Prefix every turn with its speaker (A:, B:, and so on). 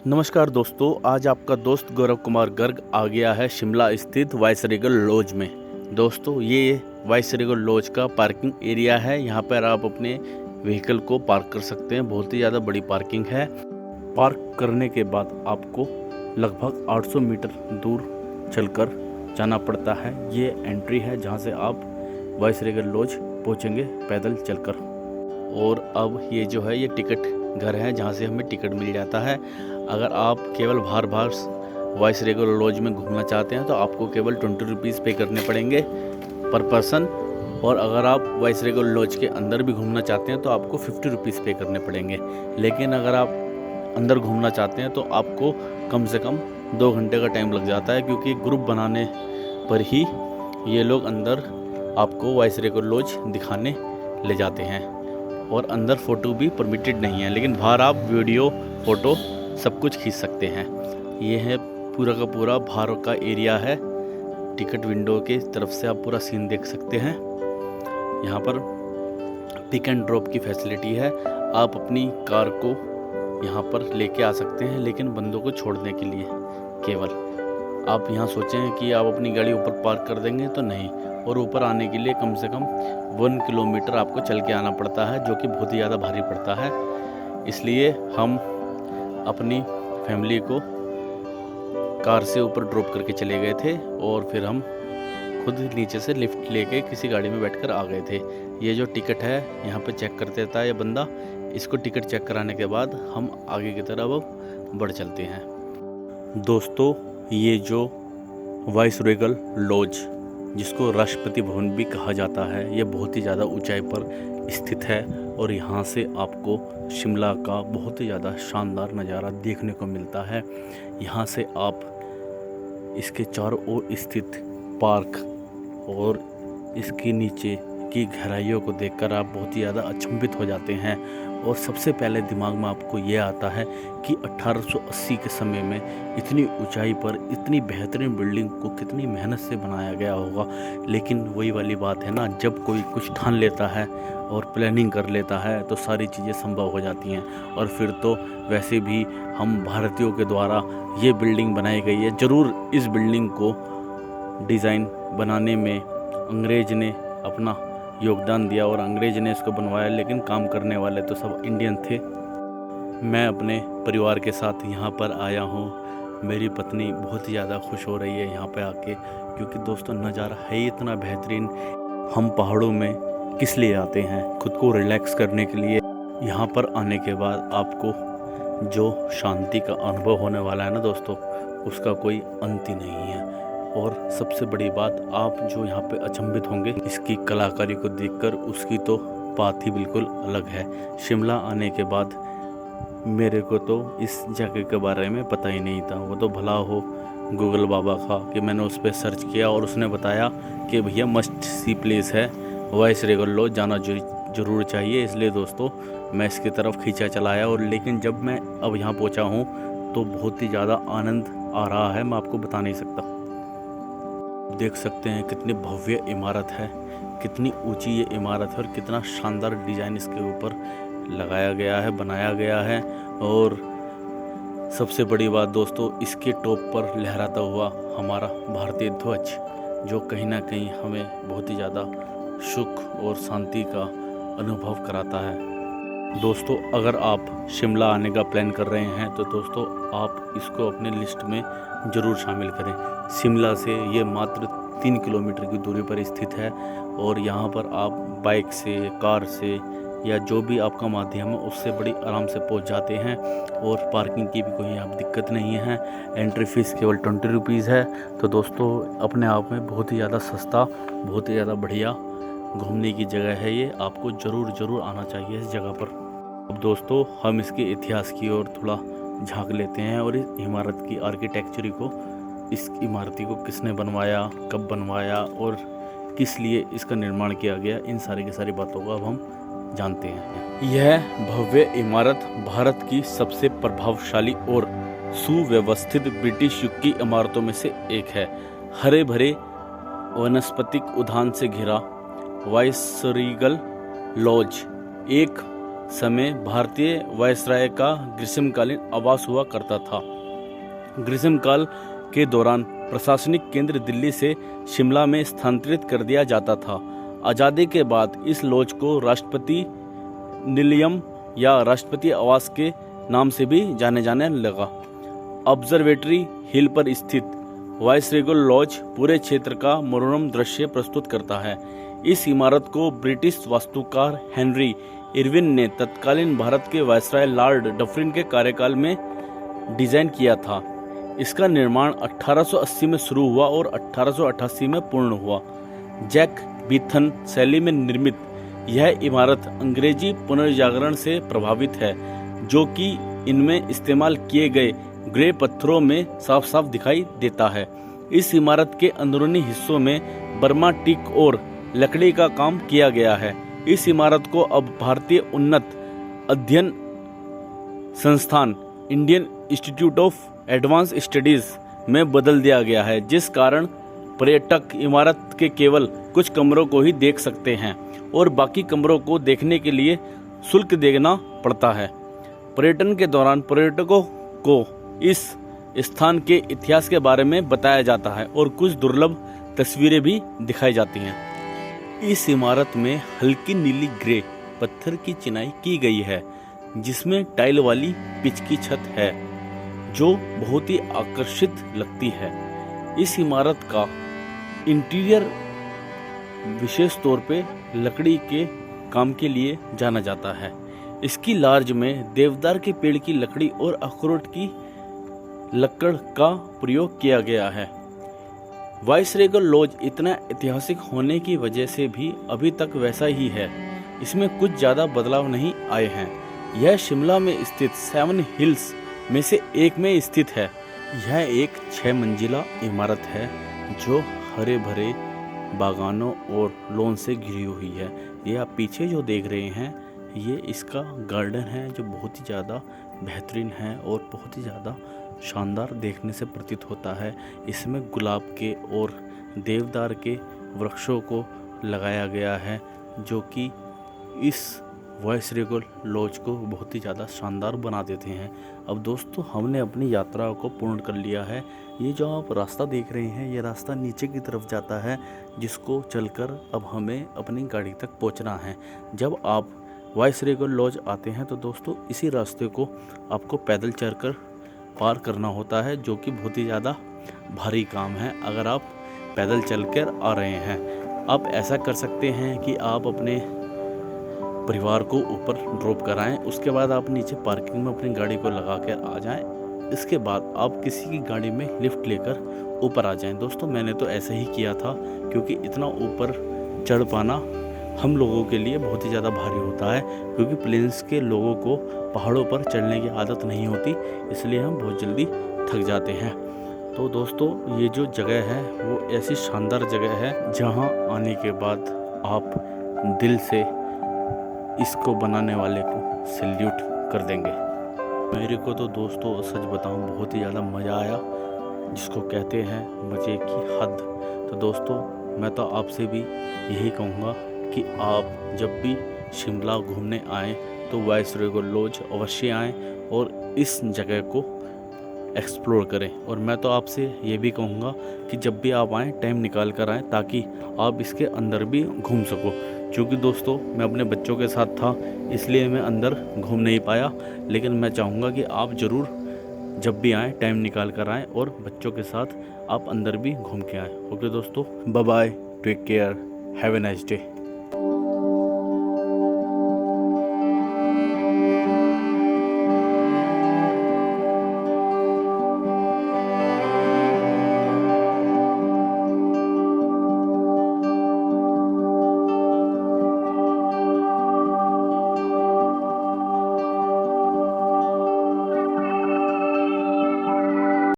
A: नमस्कार दोस्तों, आज आपका दोस्त गौरव कुमार गर्ग आ गया है शिमला स्थित वाइसरेगल लॉज में। दोस्तों, ये वाइसरेगल लॉज का पार्किंग एरिया है। यहाँ पर आप अपने व्हीकल को पार्क कर सकते हैं। बहुत ही ज़्यादा बड़ी पार्किंग है। पार्क करने के बाद आपको लगभग 800 मीटर दूर चलकर जाना पड़ता है। ये एंट्री है जहाँ से आप वाइसरेगल लॉज पहुँचेंगे पैदल चलकर। और अब ये जो है ये टिकट घर है जहाँ से हमें टिकट मिल जाता है। अगर आप केवल बाहर वाइसरेगल लॉज में घूमना चाहते हैं तो आपको केवल 20 रुपीज़ पे करने पड़ेंगे पर पर्सन। और अगर आप वाइसरेगल लॉज के अंदर भी घूमना चाहते हैं तो आपको 50 रुपीज़ पे करने पड़ेंगे। लेकिन अगर आप अंदर घूमना चाहते हैं तो आपको कम से कम 2 घंटे का टाइम लग जाता है, क्योंकि ग्रुप बनाने पर ही ये लोग अंदर आपको वाइसरेगल लॉज दिखाने ले जाते हैं। और अंदर फ़ोटो भी परमिटेड नहीं है, लेकिन बाहर आप वीडियो फ़ोटो सब कुछ खींच सकते हैं। ये है पूरा का पूरा बाहर का एरिया है। टिकट विंडो के तरफ से आप पूरा सीन देख सकते हैं। यहाँ पर पिक एंड ड्रॉप की फैसिलिटी है। आप अपनी कार को यहाँ पर लेके आ सकते हैं, लेकिन बंदों को छोड़ने के लिए केवल। आप यहाँ सोचें कि आप अपनी गाड़ी ऊपर पार्क कर देंगे तो नहीं। और ऊपर आने के लिए कम से कम 1 किलोमीटर आपको चल के आना पड़ता है, जो कि बहुत ही ज़्यादा भारी पड़ता है। इसलिए हम अपनी फैमिली को कार से ऊपर ड्रॉप करके चले गए थे और फिर हम खुद नीचे से लिफ्ट लेके किसी गाड़ी में बैठकर आ गए थे। ये जो टिकट है यहाँ पे चेक कर देता है ये बंदा। इसको टिकट चेक कराने के बाद हम आगे की तरफ बढ़ चलते हैं। दोस्तों, ये जो वाइसरेगल लॉज, जिसको राष्ट्रपति भवन भी कहा जाता है, ये बहुत ही ज़्यादा ऊंचाई पर स्थित है। और यहाँ से आपको शिमला का बहुत ही ज़्यादा शानदार नज़ारा देखने को मिलता है। यहाँ से आप इसके चारों ओर स्थित पार्क और इसके नीचे की गहराइयों को देखकर आप बहुत ही ज़्यादा अचंभित हो जाते हैं। और सबसे पहले दिमाग में आपको ये आता है कि 1880 के समय में इतनी ऊंचाई पर इतनी बेहतरीन बिल्डिंग को कितनी मेहनत से बनाया गया होगा। लेकिन वही वाली बात है ना, जब कोई कुछ ठान लेता है और प्लानिंग कर लेता है तो सारी चीज़ें संभव हो जाती हैं। और फिर तो वैसे भी हम भारतीयों के द्वारा ये बिल्डिंग बनाई गई है। ज़रूर इस बिल्डिंग को डिज़ाइन बनाने में अंग्रेज ने अपना योगदान दिया और अंग्रेज ने इसको बनवाया, लेकिन काम करने वाले तो सब इंडियन थे। मैं अपने परिवार के साथ यहाँ पर आया हूँ। मेरी पत्नी बहुत ही ज़्यादा खुश हो रही है यहाँ पे आके, क्योंकि दोस्तों नज़ारा है इतना बेहतरीन। हम पहाड़ों में किस लिए आते हैं? खुद को रिलैक्स करने के लिए। यहाँ पर आने के बाद आपको जो शांति का अनुभव होने वाला है ना दोस्तों, उसका कोई अंत ही नहीं है। और सबसे बड़ी बात, आप जो यहाँ पे अचंभित होंगे इसकी कलाकारी को देखकर, उसकी तो बात ही बिल्कुल अलग है। शिमला आने के बाद मेरे को तो इस जगह के बारे में पता ही नहीं था। वो तो भला हो गूगल बाबा का कि मैंने उस पर सर्च किया और उसने बताया कि भैया मस्ट सी प्लेस है, वाइसरेगल लॉज जाना जरूर चाहिए। इसलिए दोस्तों मैं इसकी तरफ खींचा चला आया। और लेकिन जब मैं अब यहाँ पहुँचा हूँ तो बहुत ही ज़्यादा आनंद आ रहा है, मैं आपको बता नहीं सकता। देख सकते हैं कितनी भव्य इमारत है, कितनी ऊंची ये इमारत है और कितना शानदार डिज़ाइन इसके ऊपर लगाया गया है, बनाया गया है। और सबसे बड़ी बात दोस्तों, इसके टॉप पर लहराता हुआ हमारा भारतीय ध्वज, जो कहीं ना कहीं हमें बहुत ही ज़्यादा सुख और शांति का अनुभव कराता है। दोस्तों, अगर आप शिमला आने का प्लान कर रहे हैं तो दोस्तों आप इसको अपने लिस्ट में ज़रूर शामिल करें। शिमला से ये मात्र 3 किलोमीटर की दूरी पर स्थित है। और यहाँ पर आप बाइक से, कार से या जो भी आपका माध्यम है उससे बड़ी आराम से पहुँच जाते हैं। और पार्किंग की भी कोई यहाँ दिक्कत नहीं है। एंट्री फ़ीस केवल 20 रुपीज़ है। तो दोस्तों अपने आप में बहुत ही ज़्यादा सस्ता, बहुत ही ज़्यादा बढ़िया घूमने की जगह है ये। आपको ज़रूर आना चाहिए इस जगह पर। अब दोस्तों हम इसके इतिहास की ओर थोड़ा झांक लेते हैं और इस इमारत की आर्किटेक्चर को, इस इमारती को किसने बनवाया, कब बनवाया और किस लिए इसका निर्माण किया गया, इन सारी की सारी बातों को अब हम जानते हैं। यह भव्य इमारत भारत की सबसे प्रभावशाली और सुव्यवस्थित ब्रिटिश युग की इमारतों में से एक है। हरे भरे वनस्पतिक उद्यान से घिरा वाइसरेगल लॉज एक समय भारतीय वायसराय का ग्रीष्मकालीन आवास हुआ करता था। ग्रीष्मकाल के दौरान प्रशासनिक केंद्र दिल्ली से शिमला में स्थानांतरित कर दिया जाता था। आज़ादी के बाद इस लॉज को राष्ट्रपति निलयम या राष्ट्रपति आवास के नाम से भी जाने लगा। ऑब्जर्वेटरी हिल पर स्थित वाइसरेगल लॉज पूरे क्षेत्र का मनोरम दृश्य प्रस्तुत करता है। इस इमारत को ब्रिटिश वास्तुकार हेनरी इरविन ने तत्कालीन भारत के वायसराय लॉर्ड डफरिन के कार्यकाल में डिजाइन किया था। इसका निर्माण 1880 में शुरू हुआ और 1888 में पूर्ण हुआ। जैक बीथन शैली में निर्मित यह इमारत अंग्रेजी पुनर्जागरण से प्रभावित है, जो कि इनमें इस्तेमाल किए गए ग्रे पत्थरों में साफ साफ दिखाई देता है। इस इमारत के अंदरूनी हिस्सों में बर्मा टीक और लकड़ी का काम किया गया है। इस इमारत को अब भारतीय उन्नत अध्ययन संस्थान Indian institute of advance studies में बदल दिया गया है, जिस कारण पर्यटक इमारत के केवल कुछ कमरों को ही देख सकते हैं और बाकी कमरों को देखने के लिए शुल्क देना पड़ता है। पर्यटन के दौरान पर्यटकों को इस स्थान के इतिहास के बारे में बताया जाता है और कुछ दुर्लभ तस्वीरें भी दिखाई जाती हैं। इस इमारत में हल्की नीली ग्रे पत्थर की चिनाई की गई है, जिसमें टाइल वाली पिच की छत है, जो बहुत ही आकर्षित लगती है। इस इमारत का इंटीरियर विशेष तौर पे लकड़ी के काम के लिए जाना जाता है। इसकी लार्ज में देवदार के पेड़ की लकड़ी और अखरोट की लकड़ का प्रयोग किया गया है। वाइसरेगल लॉज इतना ऐतिहासिक होने की वजह से भी अभी तक वैसा ही है। इसमें कुछ ज़्यादा बदलाव नहीं आए हैं। यह शिमला में स्थित 7 हिल्स में से एक में स्थित है। यह एक 6 मंजिला इमारत है जो हरे भरे बागानों और लॉन से घिरी हुई है। ये आप पीछे जो देख रहे हैं, ये इसका गार्डन है, जो बहुत ही ज़्यादा बेहतरीन है और बहुत ही ज़्यादा शानदार देखने से प्रतीत होता है। इसमें गुलाब के और देवदार के वृक्षों को लगाया गया है, जो कि इस वाइसरेगल लॉज को बहुत ही ज़्यादा शानदार बना देते हैं। अब दोस्तों, हमने अपनी यात्रा को पूर्ण कर लिया है। ये जो आप रास्ता देख रहे हैं, ये रास्ता नीचे की तरफ जाता है, जिसको चलकर अब हमें अपनी गाड़ी तक पहुंचना है। जब आप वाइसरेगल लॉज आते हैं तो दोस्तों, इसी रास्ते को आपको पैदल चलकर पार करना होता है, जो कि बहुत ही ज़्यादा भारी काम है अगर आप पैदल चलकर आ रहे हैं। आप ऐसा कर सकते हैं कि आप अपने परिवार को ऊपर ड्रॉप कराएं, उसके बाद आप नीचे पार्किंग में अपनी गाड़ी को लगा कर आ जाएं। इसके बाद आप किसी की गाड़ी में लिफ्ट लेकर ऊपर आ जाएं। दोस्तों, मैंने तो ऐसा ही किया था, क्योंकि इतना ऊपर चढ़ पाना हम लोगों के लिए बहुत ही ज़्यादा भारी होता है, क्योंकि प्लेन्स के लोगों को पहाड़ों पर चढ़ने की आदत नहीं होती, इसलिए हम बहुत जल्दी थक जाते हैं। तो दोस्तों, ये जो जगह है वो ऐसी शानदार जगह है, जहाँ आने के बाद आप दिल से इसको बनाने वाले को सैल्यूट कर देंगे। मेरे को तो दोस्तों सच बताऊं, बहुत ही ज़्यादा मज़ा आया, जिसको कहते हैं मज़े की हद। तो दोस्तों, मैं तो आपसे भी यही कहूँगा कि आप जब भी शिमला घूमने आएँ तो वाइसरेगल लॉज अवश्य आएँ और इस जगह को एक्सप्लोर करें। और मैं तो आपसे ये भी कहूँगा कि जब भी आप आएँ, टाइम निकाल कर आएँ, ताकि आप इसके अंदर भी घूम सको। क्योंकि दोस्तों, मैं अपने बच्चों के साथ था, इसलिए मैं अंदर घूम नहीं पाया, लेकिन मैं चाहूँगा कि आप ज़रूर जब भी आएँ टाइम निकाल कर आएँ और बच्चों के साथ आप अंदर भी घूम के आएँ। ओके दोस्तों, bye bye, take care, have a nice day.